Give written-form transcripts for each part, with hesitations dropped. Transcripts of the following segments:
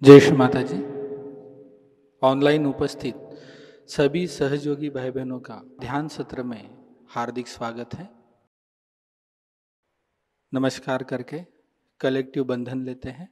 जय श्री माताजी। ऑनलाइन उपस्थित सभी सहयोगी भाई बहनों का ध्यान सत्र में हार्दिक स्वागत है। नमस्कार करके कलेक्टिव बंधन लेते हैं।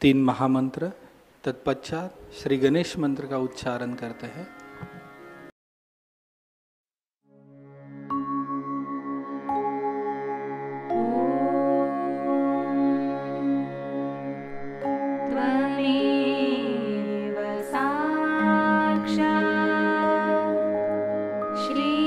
तीन महामंत्र तत्पश्चात श्री गणेश मंत्र का उच्चारण करते हैं। Shri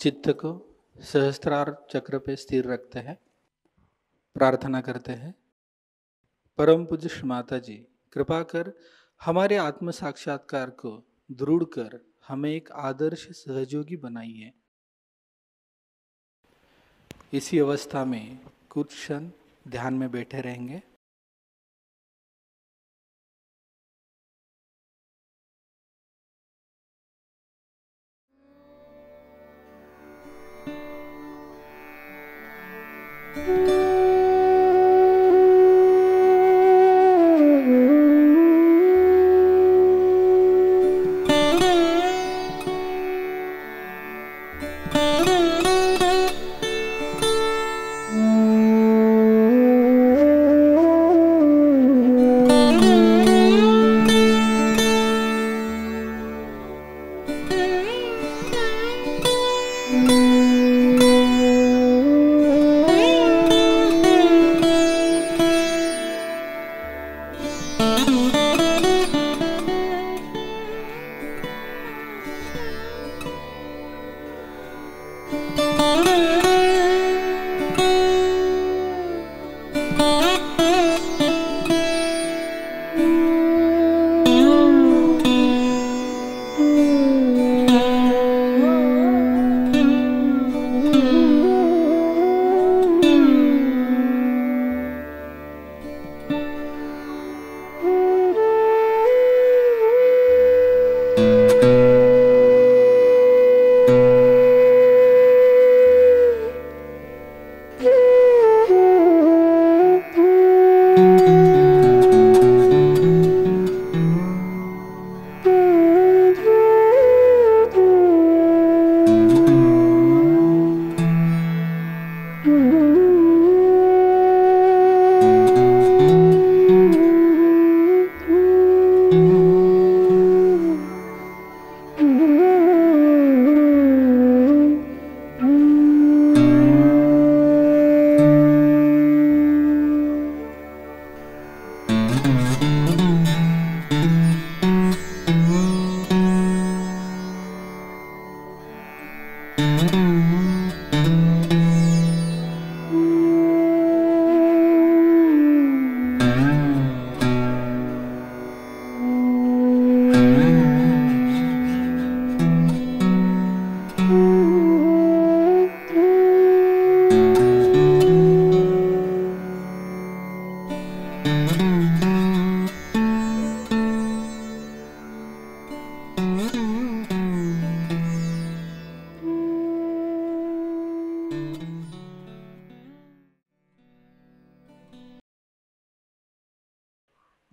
चित्त को सहस्त्रार चक्र पे स्थिर रखते हैं, प्रार्थना करते हैं। परम पूज्य श्री माता जी, कृपा कर हमारे आत्म साक्षात्कार को दृढ़ कर हमें एक आदर्श सहयोगी बनाइए। इसी अवस्था में कुछ क्षण ध्यान में बैठे रहेंगे।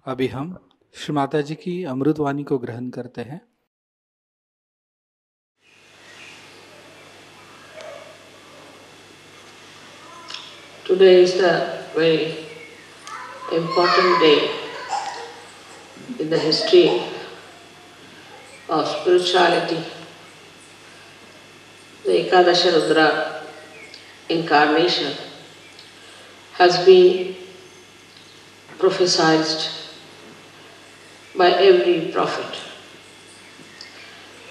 अभी हम श्री माता जी की अमृतवाणी को ग्रहण करते हैं। Today is a very important day in the history of spirituality. The Ekadasha Rudra incarnation has been prophesied by every prophet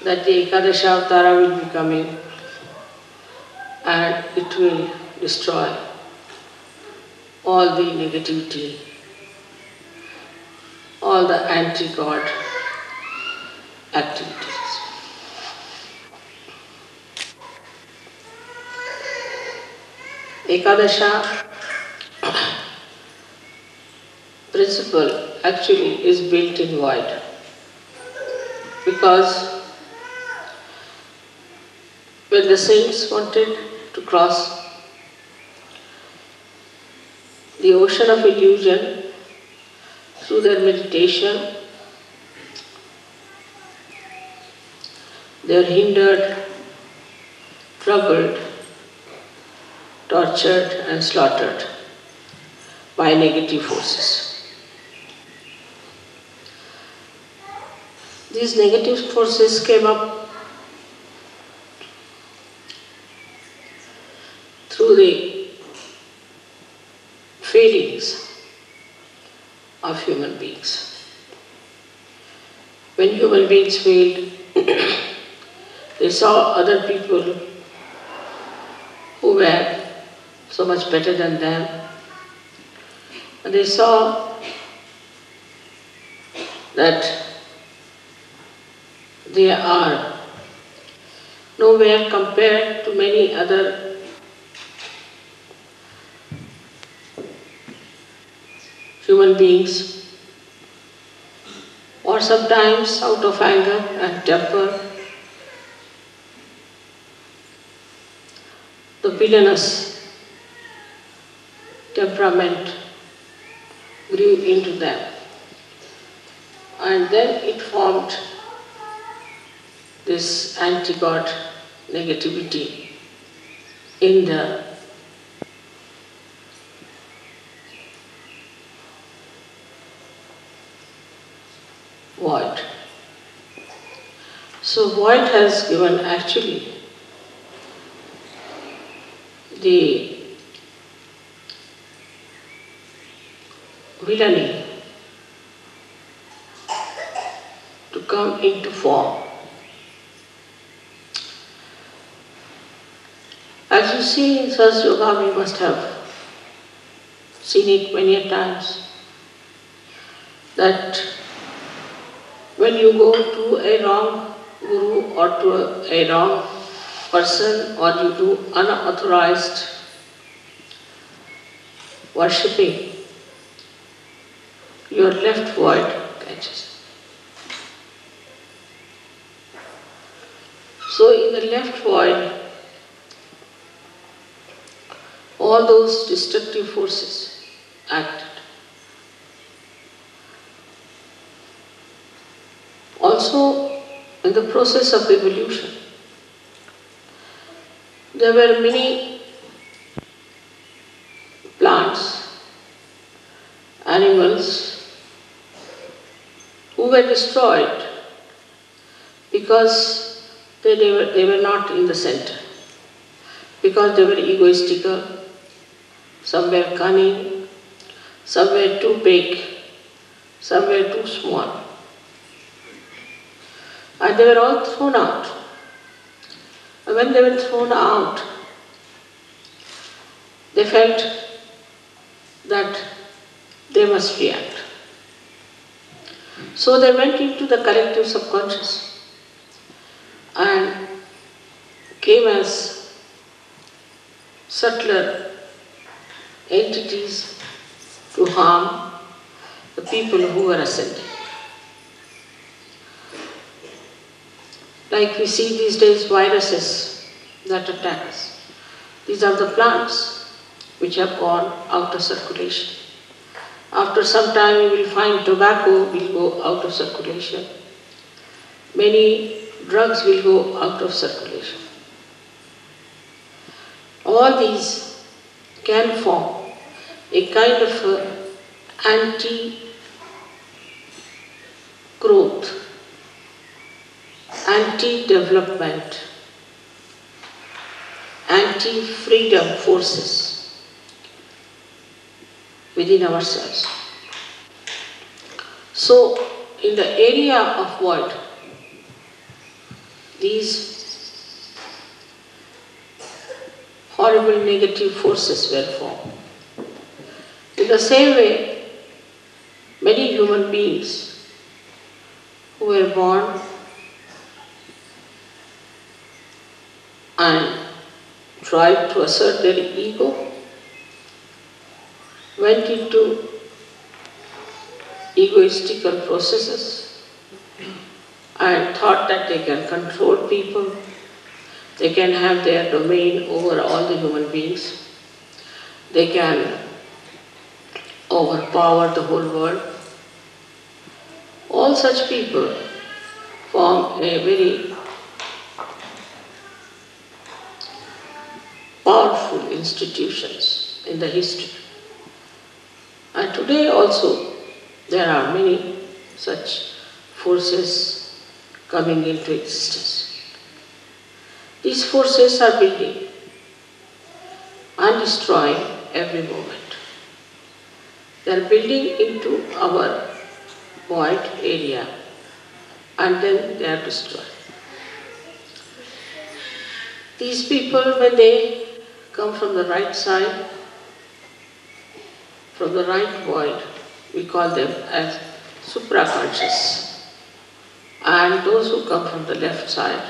that the Ekadasha Avtara will be coming and it will destroy all the negativity, all the anti-God activities. Ekadasha principle actually is built in void, because when the saints wanted to cross the ocean of illusion through their meditation, they are hindered, troubled, tortured and slaughtered by negative forces. These negative forces came up through the feelings of human beings. When human beings failed, they saw other people so much better than them. And they saw that they are nowhere compared to many other human beings, or sometimes out of anger and temper, the villainous temperament grew into them. And then it formed this anti-God negativity in the void. So void has given actually the villainy to come into form. As you see in Sahajayoga, we must have seen it many a times, that when you go to a wrong guru or to a wrong person, or you do unauthorized worshipping, your left void catches. So in the left void, all those destructive forces acted. Also, in the process of evolution, there were many plants, animals who were destroyed because they were not in the center, because they were egoistical, some were cunning, some were too big, some were too small. And they were all thrown out. And when they were thrown out, they felt that they must react. So they went into the collective subconscious and came as subtler entities to harm the people who were ascending. Like we see these days viruses that attack us. These are the plants which have gone out of circulation. After some time you will find tobacco will go out of circulation. Many drugs will go out of circulation. All these can form a kind of anti-growth, anti-development, anti-freedom forces within ourselves. So, in the area of void, these horrible negative forces were formed. In the same way, many human beings who were born and tried to assert their ego went into egoistical processes and thought that they can control people, they can have their domain over all the human beings, they can overpower the whole world. All such people form a very powerful institutions in the history. And today also there are many such forces coming into existence. These forces are building and destroying every moment. They are building into our void area and then they are destroyed. These people, when they come from the right side, from the right void, we call them as supraconscious. And those who come from the left side,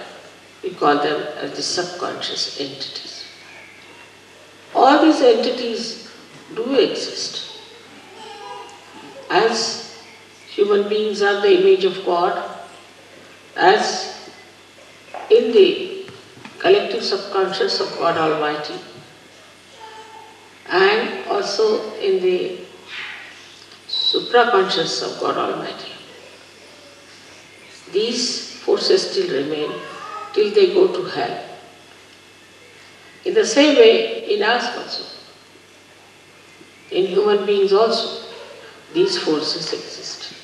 we call them as the subconscious entities. All these entities do exist. As human beings are the image of God, as in the collective subconscious of God Almighty, and also in the supraconscious of God Almighty. These forces still remain till they go to hell. In the same way, in us also, in human beings also, these forces exist.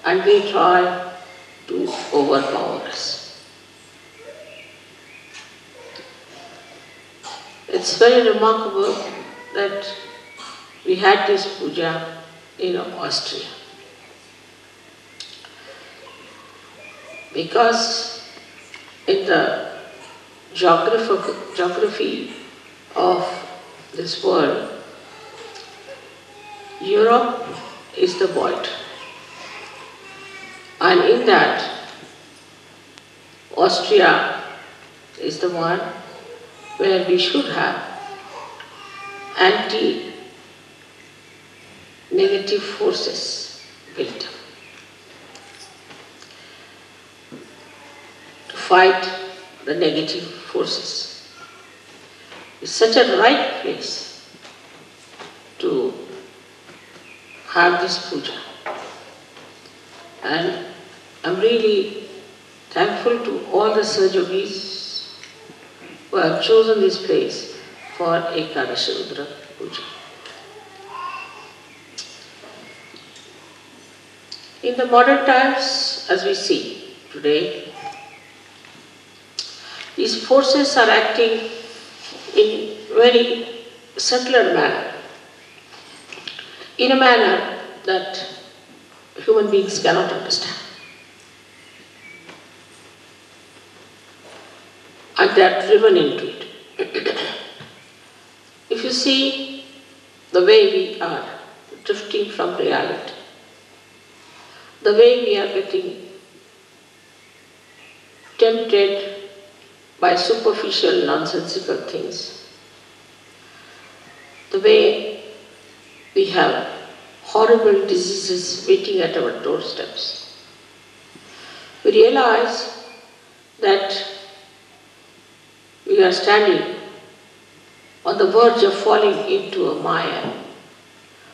And they try to overpower us. It's very remarkable that we had this puja in Austria. Because in the geography of this world, Europe is the void. And in that, Austria is the one where we should have anti-negative forces built up to fight the negative forces. It's such a right place to have this puja. And I'm really thankful to all the Sahajogis who have chosen this place for Ekadashi Rudra Puja. In the modern times, as we see today, these forces are acting in very subtler manner, in a manner that human beings cannot understand. And they are driven into it. If you see the way we are drifting from reality, the way we are getting tempted by superficial, nonsensical things, the way we have horrible diseases waiting at our doorsteps, we realize that we are standing on the verge of falling into a mire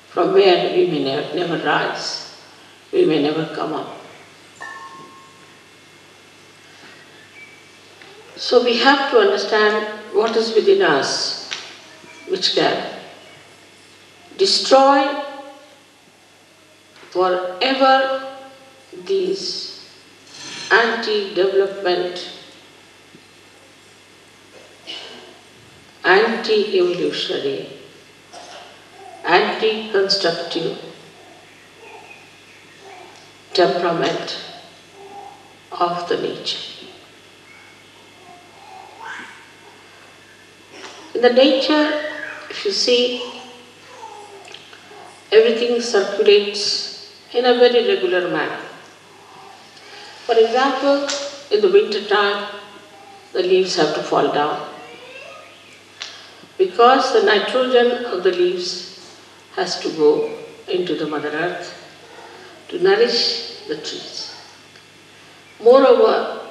from where we may never rise, we may never come up. So we have to understand what is within us which can destroy forever these anti-development, anti-evolutionary, anti-constructive temperament of the nature. In the nature, if you see, everything circulates in a very regular manner. For example, in the winter time, the leaves have to fall down because the nitrogen of the leaves has to go into the Mother Earth to nourish the trees. Moreover,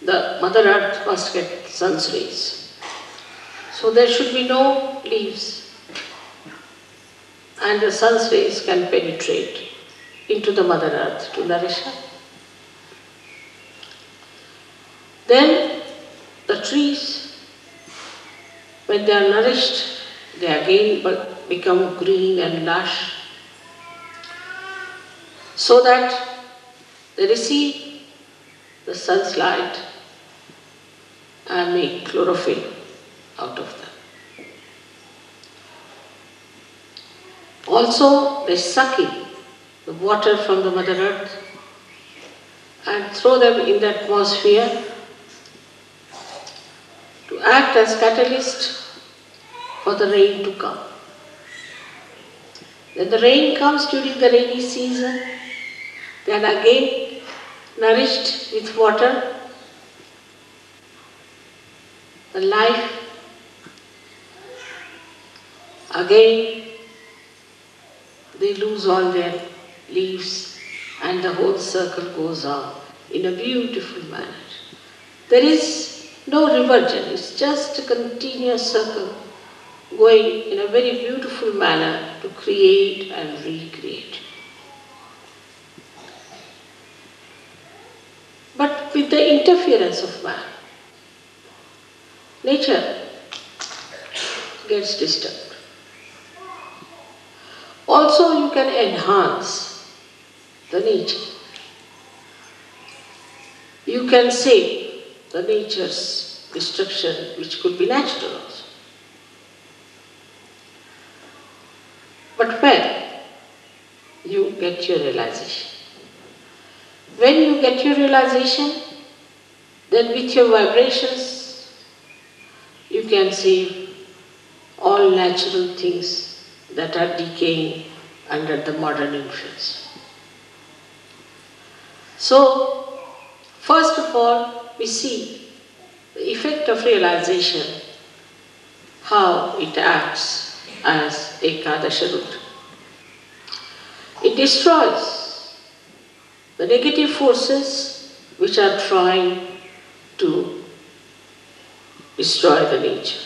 the Mother Earth must get sun's rays. So there should be no leaves, and the sun's rays can penetrate into the Mother Earth to nourish her. Then the trees, when they are nourished, they again become green and lush, so that they receive the sun's light and make chlorophyll out of them. Also, they suck in the water from the Mother Earth and throw them in the atmosphere act as catalyst for the rain to come. When the rain comes during the rainy season, then again nourished with water, the life again they lose all their leaves and the whole circle goes on in a beautiful manner. There is no reversion, it's just a continuous circle going in a very beautiful manner to create and recreate. But with the interference of man, nature gets disturbed. Also, you can enhance the nature. You can save the nature's destruction, which could be natural also. But when you get your realization, when you get your realization, then with your vibrations, you can save all natural things that are decaying under the modern influence. So, first of all, we see the effect of realization, how it acts as Ekadasha root. It destroys the negative forces which are trying to destroy the nature.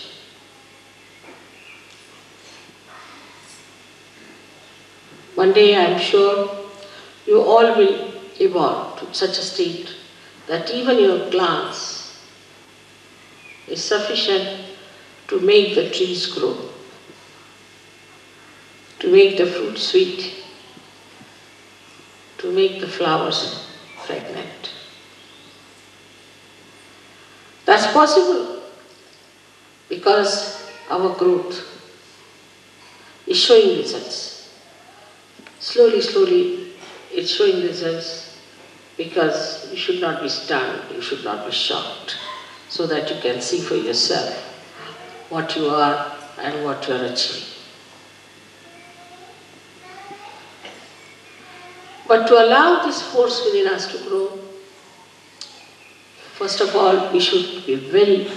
One day I am sure you all will evolve to such a state that even your glance is sufficient to make the trees grow, to make the fruit sweet, to make the flowers fragrant. That's possible because our growth is showing results. Slowly, slowly, it's showing results because you should not be stunned, you should not be shocked, so that you can see for yourself what you are and what you are achieving. But to allow this force within us to grow, first of all, we should be very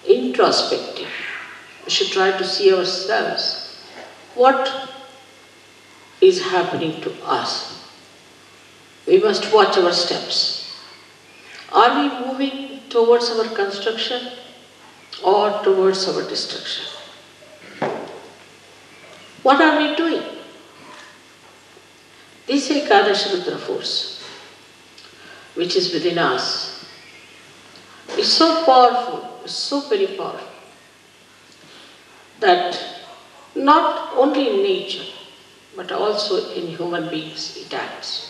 introspective. We should try to see ourselves. What is happening to us? We must watch our steps. Are we moving towards our construction or towards our destruction? What are we doing? This Ekadasha Rudra force, which is within us, is so powerful, is so very powerful, that not only in nature, but also in human beings it acts.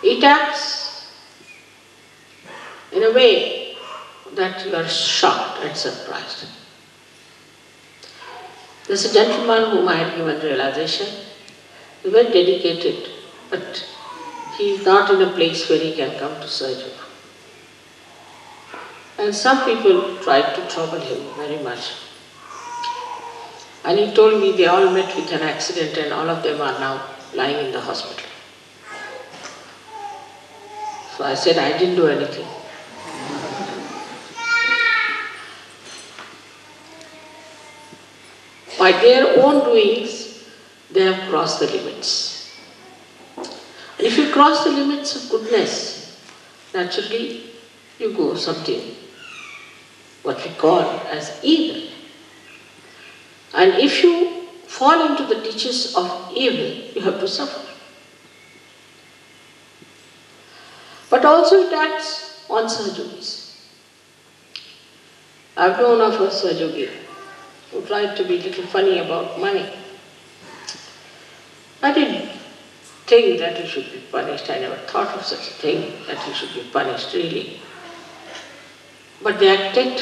It acts in a way that you are shocked and surprised. There's a gentleman whom I had given realization. He's very dedicated, but he is not in a place where he can come to Sahajayoga. And some people tried to trouble him very much. And he told me they all met with an accident and all of them are now lying in the hospital. So I said, I didn't do anything. By their own doings, they have crossed the limits. And if you cross the limits of goodness, naturally you go something, what we call as evil. And if you fall into the ditches of evil, you have to suffer. But also it acts on Sahajogis. I've known of a Sahajogi who tried to be a little funny about money. I didn't think that he should be punished. I never thought of such a thing, that he should be punished really. But they acted,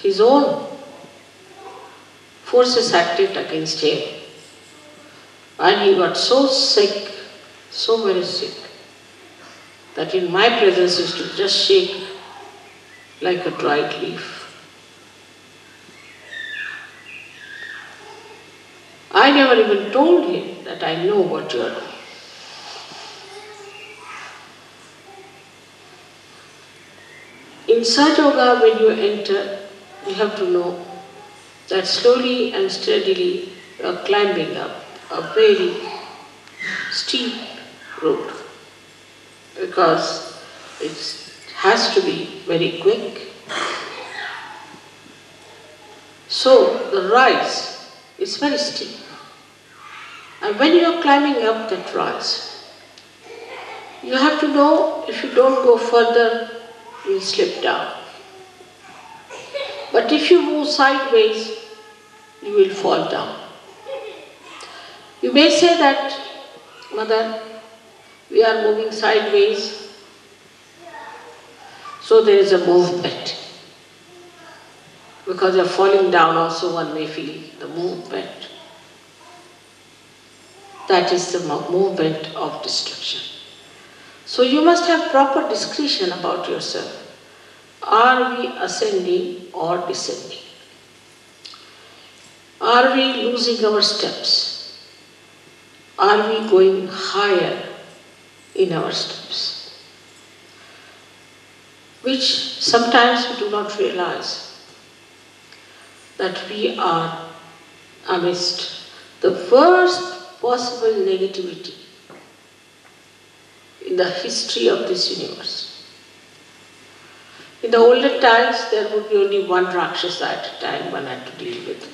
his own forces acted against him. And he got so sick, so very sick, that in my presence used to just shake like a dried leaf. I never even told him that I know what you are doing. In Sahajayoga, when you enter, you have to know that slowly and steadily you are climbing up a very steep road, because it has to be very quick. So the rise is very steep. And when you are climbing up that rise, you have to know if you don't go further, you will slip down. But if you move sideways, you will fall down. You may say that, Mother, we are moving sideways, so there is a movement. Because you are falling down also, one may feel the movement. That is the movement of destruction. So you must have proper discretion about yourself. Are we ascending or descending? Are we losing our steps? Are we going higher in our steps? Which sometimes we do not realize that we are amidst the worst possible negativity in the history of this universe. In the olden times, there would be only one Rakshasa at a time one had to deal with.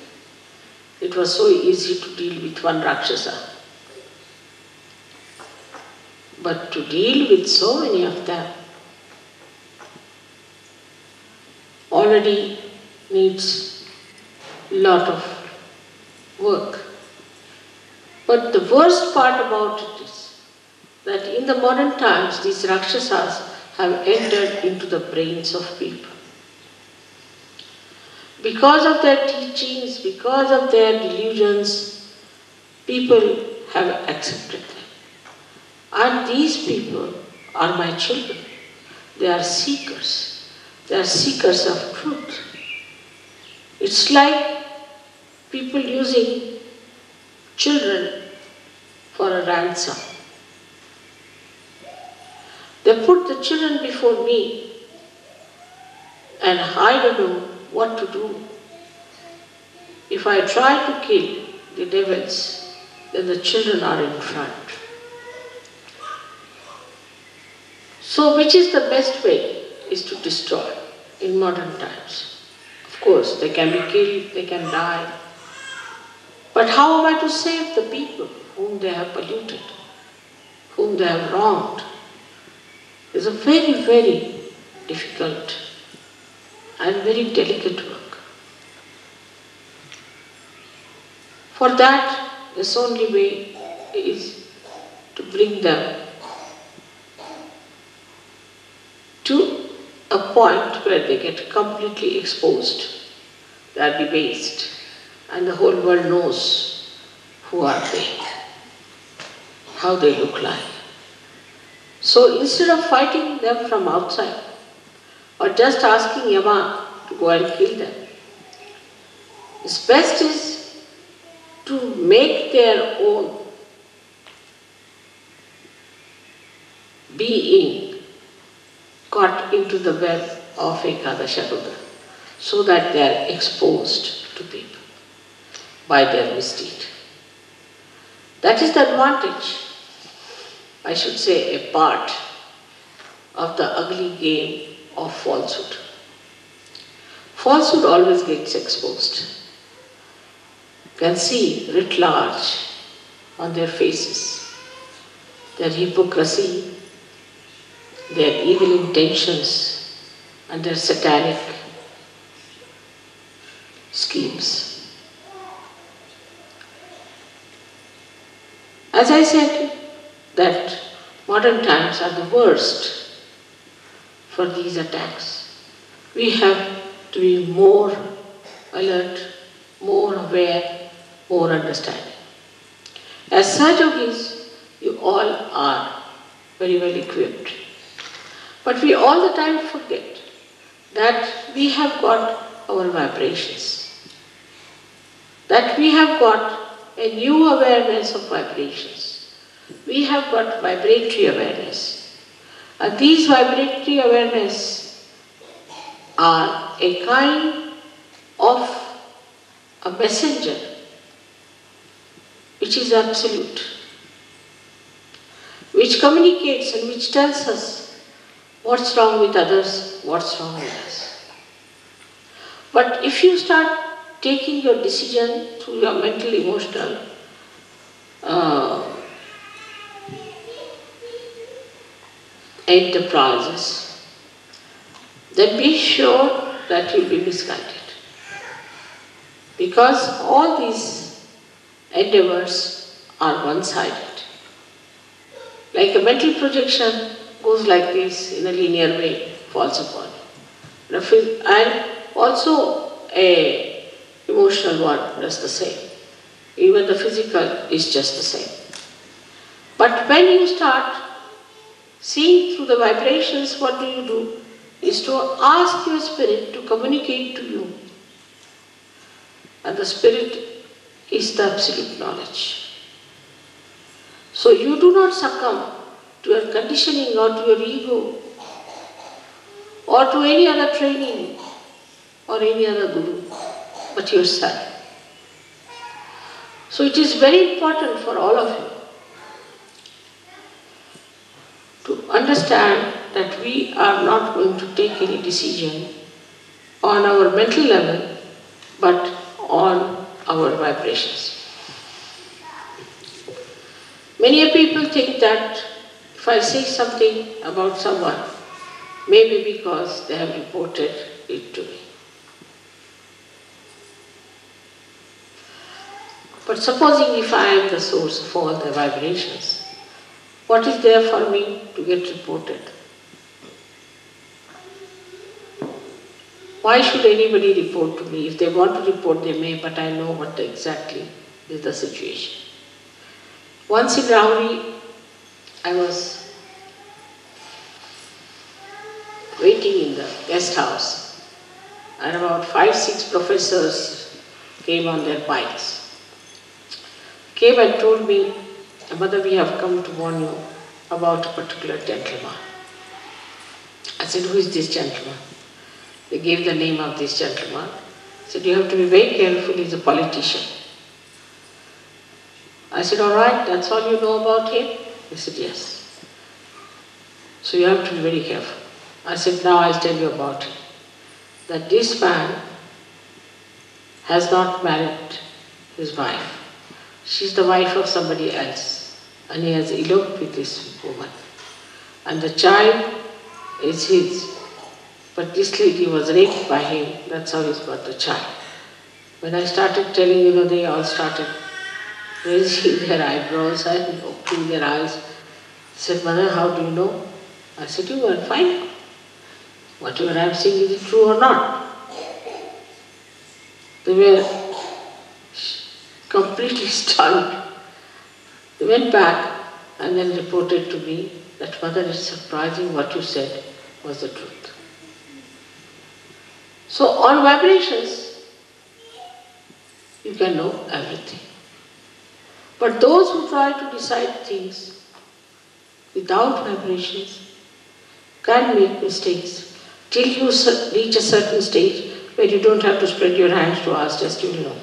It was so easy to deal with one Rakshasa. But to deal with so many of them already needs a lot of work. But the worst part about it is that in the modern times, these Rakshasas have entered into the brains of people. Because of their teachings, because of their delusions, people have accepted them. And these people are my children. They are seekers. They are seekers of truth. It's like people using children for a ransom. They put the children before me and I don't know what to do. If I try to kill the devils, then the children are in front. So which is the best way? Is to destroy in modern times. Of course, they can be killed, they can die. But how am I to save the people whom they have polluted, whom they have wronged? It's a very, very difficult and very delicate work. For that, the only way is to bring them to a point where they get completely exposed. They are debased, and the whole world knows who are they, how they look like. So instead of fighting them from outside, or just asking Yama to go and kill them, it's best is to make their own being caught into the web of Ekadasha Rudra, so that they are exposed to people by their misdeed. That is the advantage, I should say, a part of the ugly game of falsehood. Falsehood always gets exposed. You can see writ large on their faces, their hypocrisy, their evil intentions, and their satanic schemes. As I said, that modern times are the worst for these attacks. We have to be more alert, more aware, more understanding. As Sahajogis, you all are very well equipped But we all the time forget that we have got our vibrations, that we have got a new awareness of vibrations. We have got vibratory awareness. And these vibratory awareness are a kind of a messenger which is absolute, which communicates and which tells us what's wrong with others, what's wrong with us. But if you start taking your decision through your mental, emotional enterprises, then be sure that you'll be misguided. Because all these endeavors are one-sided. Like a mental projection goes like this in a linear way, falls upon. And also a emotional one does the same. Even the physical is just the same. But when you start seeing through the vibrations, what do? Is to ask your spirit to communicate to you. And the spirit is the absolute knowledge. So you do not succumb to your conditioning or to your ego or to any other training or any other guru, but yourself. So it is very important for all of you to understand that we are not going to take any decision on our mental level, but on our vibrations. Many people think that if I say something about someone, maybe because they have reported it to me. But supposing if I am the source of all the vibrations, what is there for me to get reported? Why should anybody report to me? If they want to report, they may, but I know what exactly is the situation. Once in Rauri, I was waiting in the guest house, and about 5-6 professors came on their bikes. Came and told me, "Mother, we have come to warn you about a particular gentleman." I said, "Who is this gentleman?" They gave the name of this gentleman. I said, "You have to be very careful, he's a politician." I said, "All right, that's all you know about him?" He said, "Yes." "So you have to be very careful." I said, "Now I'll tell you about him. That this man has not married his wife. She's the wife of somebody else, and he has eloped with this woman. And the child is his. But this lady was raped by him, that's how he's got the child." When I started telling, they all started raising their eyebrows and opening their eyes. They said, "Mother, how do you know?" I said, "You go and find out. Whatever I'm saying, is it true or not?" They were completely stunned. They went back and then reported to me that, "Mother, it's surprising what you said was the truth." So on vibrations, you can know everything. But those who try to decide things without vibrations can make mistakes till you reach a certain stage where you don't have to spread your hands to ask, just you will know.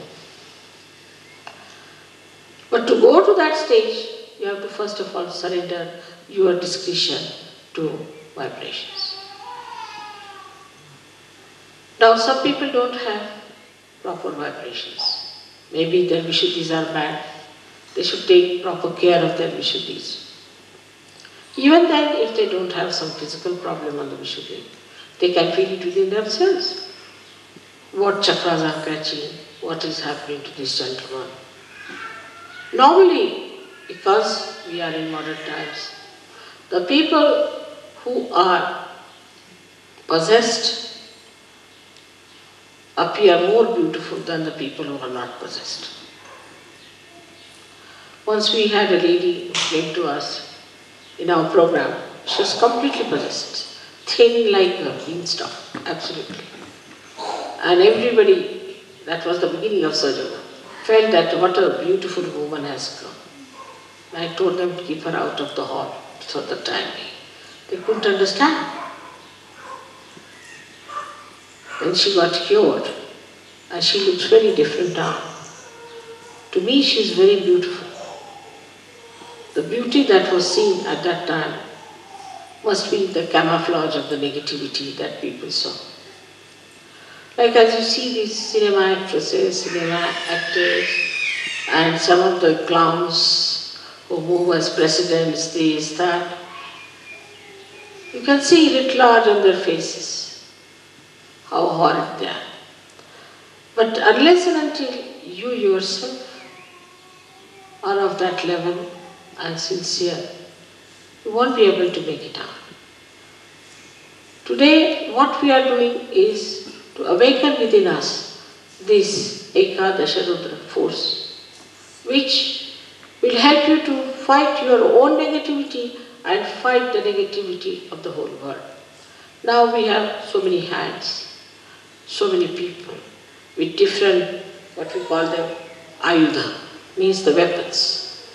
But to go to that stage, you have to first of all surrender your discretion to vibrations. Now some people don't have proper vibrations. Maybe their Vishuddhis are bad. They should take proper care of their Vishuddhis. Even then, if they don't have some physical problem on the Vishuddhi, they can feel it within themselves. What chakras are catching, what is happening to this gentleman. Normally, because we are in modern times, the people who are possessed appear more beautiful than the people who are not possessed. Once we had a lady who came to us in our program. She was completely possessed. thin like a beanstalk, absolutely. And everybody, that was the beginning of Sahajayoga, felt that what a beautiful woman has come. And I told them to keep her out of the hall for the time being. They couldn't understand. When she got cured, and she looks very different now. To me, she is very beautiful. The beauty that was seen at that time must be the camouflage of the negativity that people saw. Like as you see these cinema actresses, cinema actors, and some of the clowns who move as presidents, this, that, you can see it large on their faces, how horrid they are. But unless and until you yourself are of that level and sincere, you won't be able to make it out. Today, what we are doing is to awaken within us this Ekadasha Rudra force, which will help you to fight your own negativity and fight the negativity of the whole world. Now we have so many hands, so many people with different, what we call them, ayudha, means the weapons.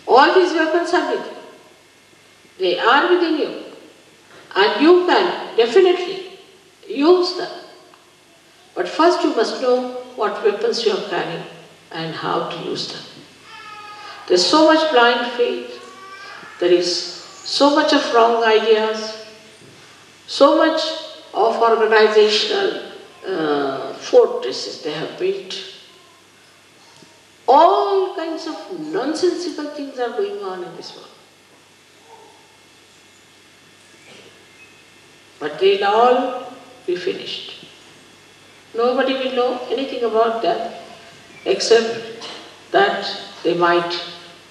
All these weapons are with you. They are within you. And you can definitely use them. But first you must know what weapons you are carrying and how to use them. There is so much blind faith. There is so much of wrong ideas. So much of organizational fortresses they have built. All kinds of nonsensical things are going on in this world. But they'll all be finished. Nobody will know anything about that except that they might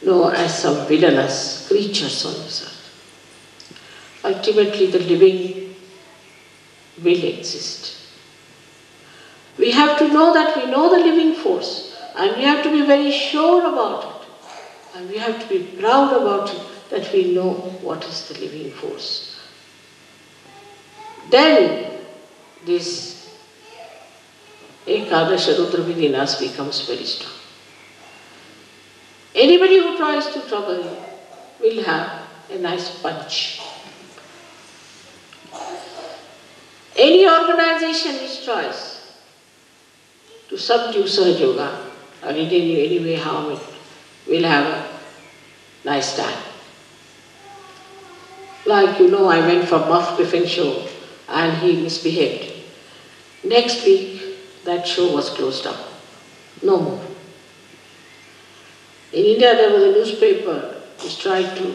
know as some villainous creatures on this earth. Ultimately, the living will exist. We have to know that we know the living force, and we have to be very sure about it. And we have to be proud about it, that we know what is the living force. Then this Ekadasha Rudra within us becomes very strong. Anybody who tries to trouble you will have a nice punch. Any organization which tries to subdue Sahajayoga or in any way harm it will have a nice time. Like I went for Muff Griffin show and he misbehaved. Next week that show was closed down. No more. In India there was a newspaper which tried to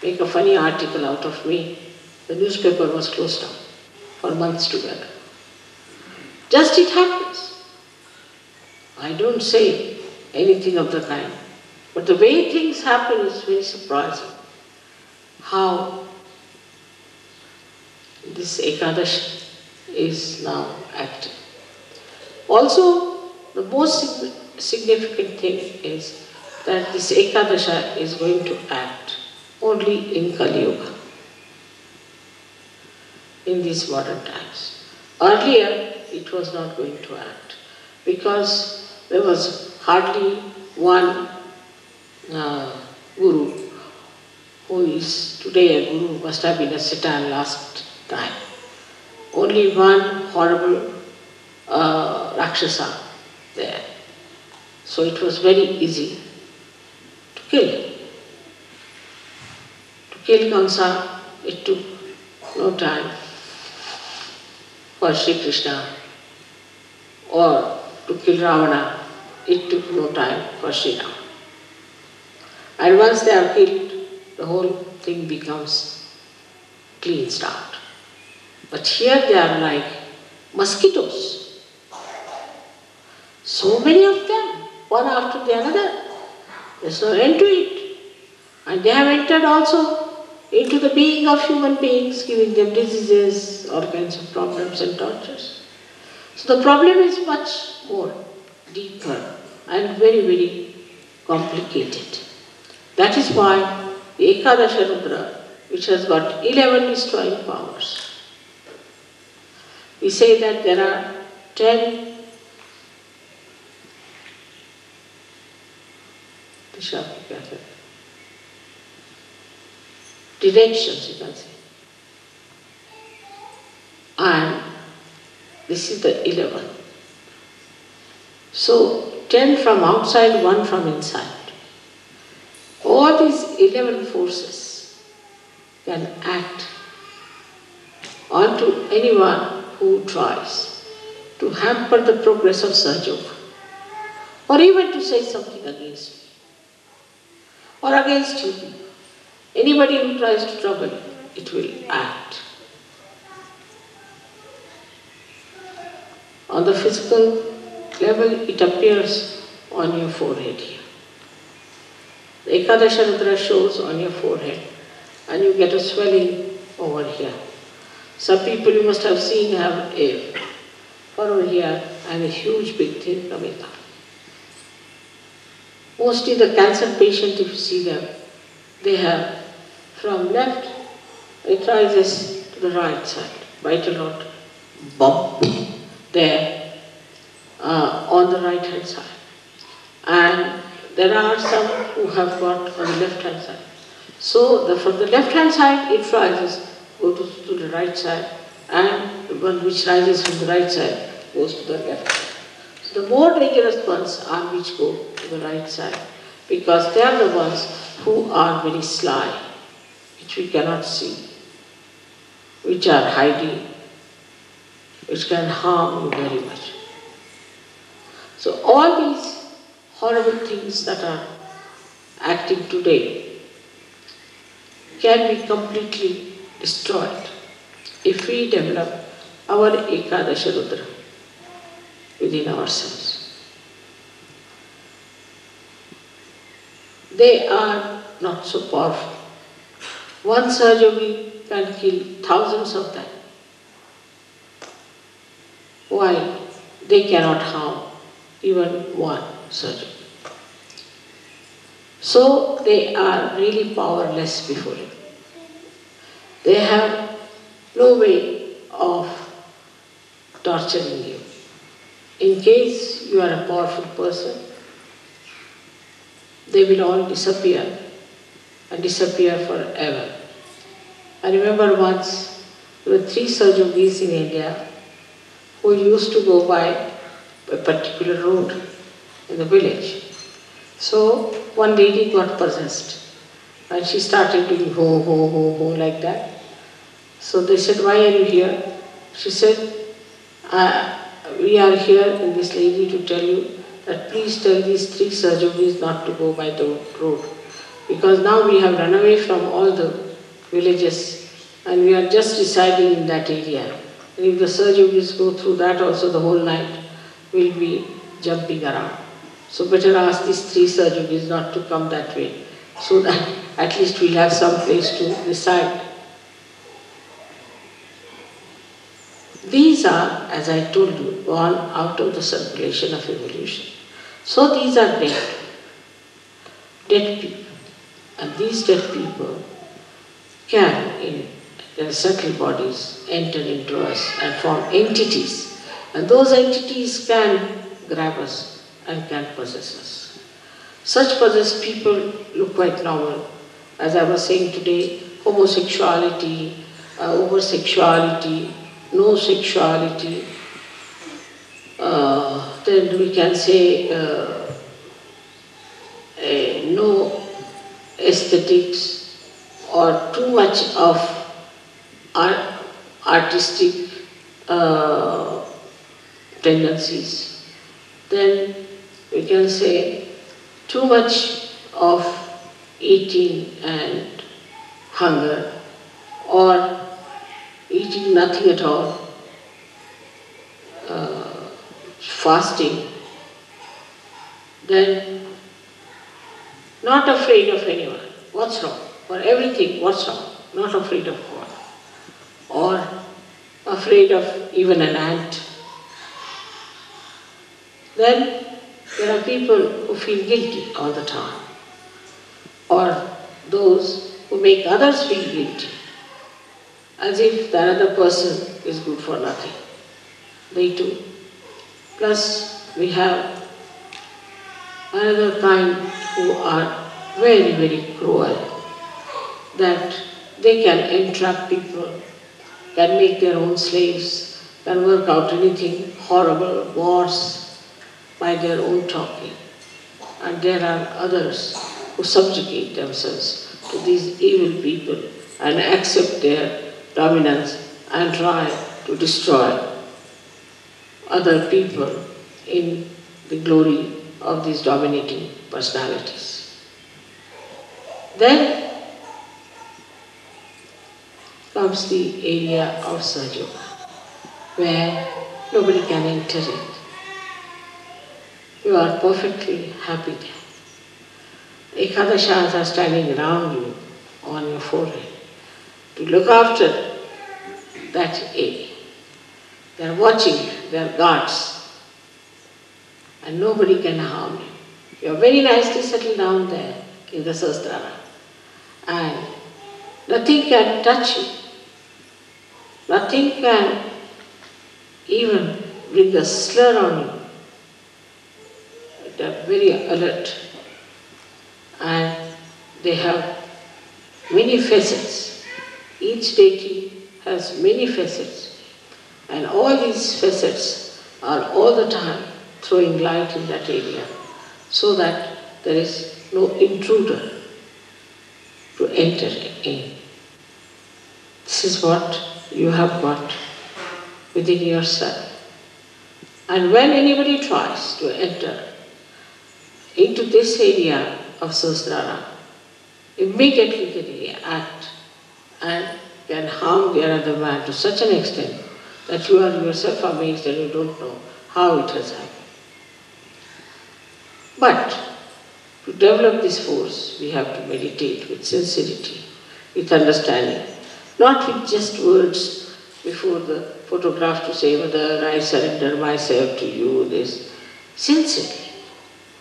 make a funny article out of me. The newspaper was closed down for months together. Just it happens. I don't say anything of the kind. But the way things happen is very surprising. How this Ekadash is now active. Also, the most significant thing is that this Ekadasha is going to act only in Kali Yuga, in these modern times. Earlier, it was not going to act because there was hardly one guru who is today a guru, must have been a Satan last time. Only one horrible Rakshasa there. So it was very easy to kill him. To kill Kamsa, it took no time for Shri Krishna, or to kill Ravana, it took no time for Shri Ram. And once they are killed, the whole thing becomes clean start. But here they are like mosquitoes. So many of them, one after the other. There's no end to it. And they have entered also into the being of human beings, giving them diseases, all kinds of problems and tortures. So the problem is much more deeper and very, very complicated. That is why the Ekadasha Rudra, which has got 11 destroying powers, We say that there are 10 directions, you can say. And this is the 11th. So 10 from outside, 1 from inside. All these 11 forces can act onto anyone who tries to hamper the progress of Sahajayoga, or even to say something against me, or against you. Anybody who tries to trouble you, it will act. On the physical level, it appears on your forehead here. The Ekadasha Rudra shows on your forehead, and you get a swelling over here. Some people you must have seen have a furrow here and a huge big thing coming up. Mostly the cancer patient, if you see them, they have from left, it rises to the right side, quite a lot, bump there on the right hand side. And there are some who have got on the left hand side. So from the left hand side it rises, goes to the right side, and the one which rises from the right side goes to the left side. So the more dangerous ones are which go to the right side, because they are the ones who are very sly, which we cannot see, which are hiding, which can harm you very much. So all these horrible things that are acting today can be completely destroyed if we develop our Ekadasha Rudra within ourselves. They are not so powerful. One Sahajayogi can kill thousands of them. Why? They cannot harm even one Sahajayogi. So they are really powerless before him. They have no way of torturing you. In case you are a powerful person, they will all disappear and disappear forever. I remember once there were 3 Sahajogis in India who used to go by a particular road in the village. So one lady got possessed and she started doing ho, ho, ho, ho like that. So they said, "Why are you here?" She said, "We are here in this lady to tell you that please tell these 3 Sahajogis not to go by the road. Because now we have run away from all the villages and we are just residing in that area. And if the Sahajogis go through that also the whole night, we'll be jumping around. So better ask these 3 Sahajogis not to come that way, so that at least we'll have some place to reside." These are, as I told you, gone out of the circulation of evolution. So these are dead people. And these dead people can, in their subtle bodies, enter into us and form entities. And those entities can grab us and can possess us. Such possessed people look quite normal. As I was saying today, homosexuality, over-sexuality, no sexuality, then we can say no aesthetics or too much of artistic tendencies. Then we can say too much of eating and hunger, or eating nothing at all, fasting, then not afraid of anyone. What's wrong? For everything, what's wrong? Not afraid of God. Or afraid of even an ant. Then there are people who feel guilty all the time. Or those who make others feel guilty, as if the other person is good for nothing. they too. Plus we have another kind who are very, very cruel, that they can entrap people, can make their own slaves, can work out anything horrible, wars by their own talking. And there are others who subjugate themselves to these evil people and accept their dominance and try to destroy other people in the glory of these dominating personalities. Then comes the area of Sahajayoga, where nobody can enter it. You are perfectly happy there. Ekadashas are standing around you on your forehead to look after that area. They are watching, they are guards, and nobody can harm you. You are very nicely settled down there in the Sahasrara, and nothing can touch you. Nothing can even bring a slur on you. They are very alert, and they have many facets. Each deity has many facets, and all these facets are all the time throwing light in that area so that there is no intruder to enter in. This is what you have got within yourself. And when anybody tries to enter into this area of Sahasrara, immediately they act and can harm the other man to such an extent that you are yourself amazed and you don't know how it has happened. But to develop this force, we have to meditate with sincerity, with understanding, not with just words before the photograph to say, "Mother, I surrender myself to you," this. Sincerely.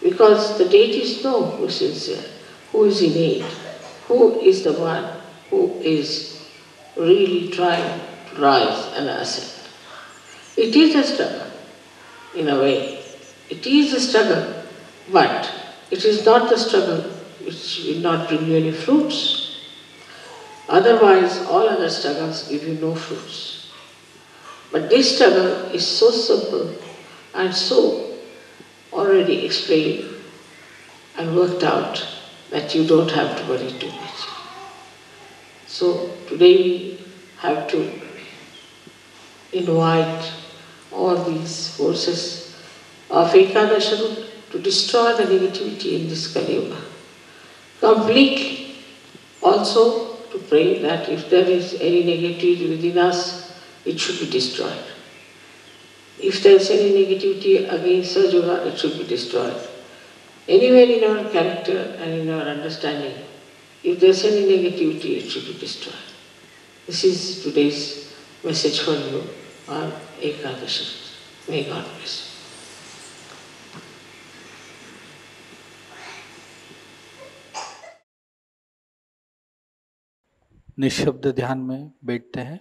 Because the deities know who is sincere, who is innate, who is the one who is really trying to rise and ascend. It is a struggle, in a way. It is a struggle, but it is not the struggle which will not bring you any fruits. Otherwise, all other struggles give you no fruits. But this struggle is so simple and so already explained and worked out that you don't have to worry too much. So today we have to invite all these forces of Ekadasha to destroy the negativity in this Kali Yuga completely. Also to pray that if there is any negativity within us, it should be destroyed. If there is any negativity against Sahajayoga, it should be destroyed. Anywhere in our character and in our understanding, if there is any negativity, it should be destroyed. This is today's message for you on Ekadashi. May God bless you. निःशब्द ध्यान में बैठते हैं।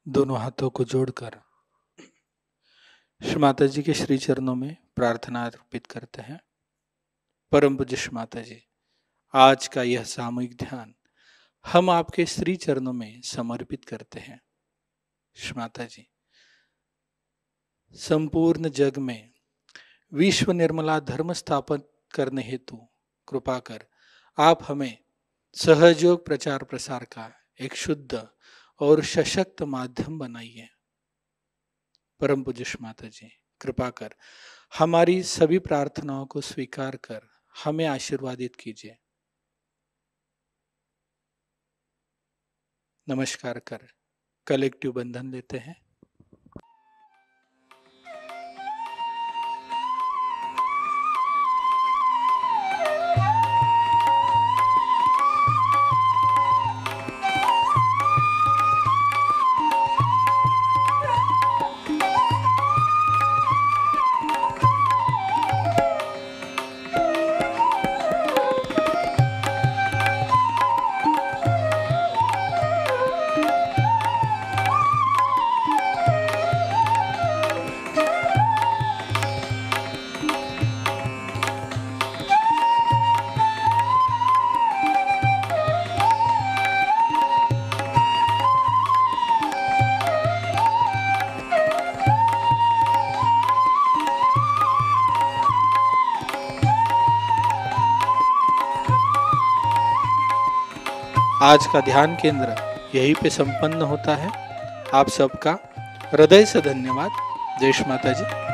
दोनों हाथों को जोड़कर श्री माता जी के श्री चरणों में प्रार्थना अर्पित करते हैं। परम पूज्य श्री माता जी, आज का यह सामूहिक ध्यान हम आपके श्री चरणों में समर्पित करते हैं। श्री माता जी, संपूर्ण जग में विश्व निर्मला धर्म स्थापित करने हेतु कृपा कर आप हमें सहयोग प्रचार प्रसार का एक शुद्ध और सशक्त माध्यम बनाइए। परम पूज्य श्री माता जी, कृपा कर हमारी सभी प्रार्थनाओं को स्वीकार कर हमें आशीर्वादित कीजिए। नमस्कार कर कलेक्टिव बंधन लेते हैं। आज का ध्यान केंद्र यहीं पे संपन्न होता है। आप सबका हृदय से धन्यवाद। जय श्री माता जी।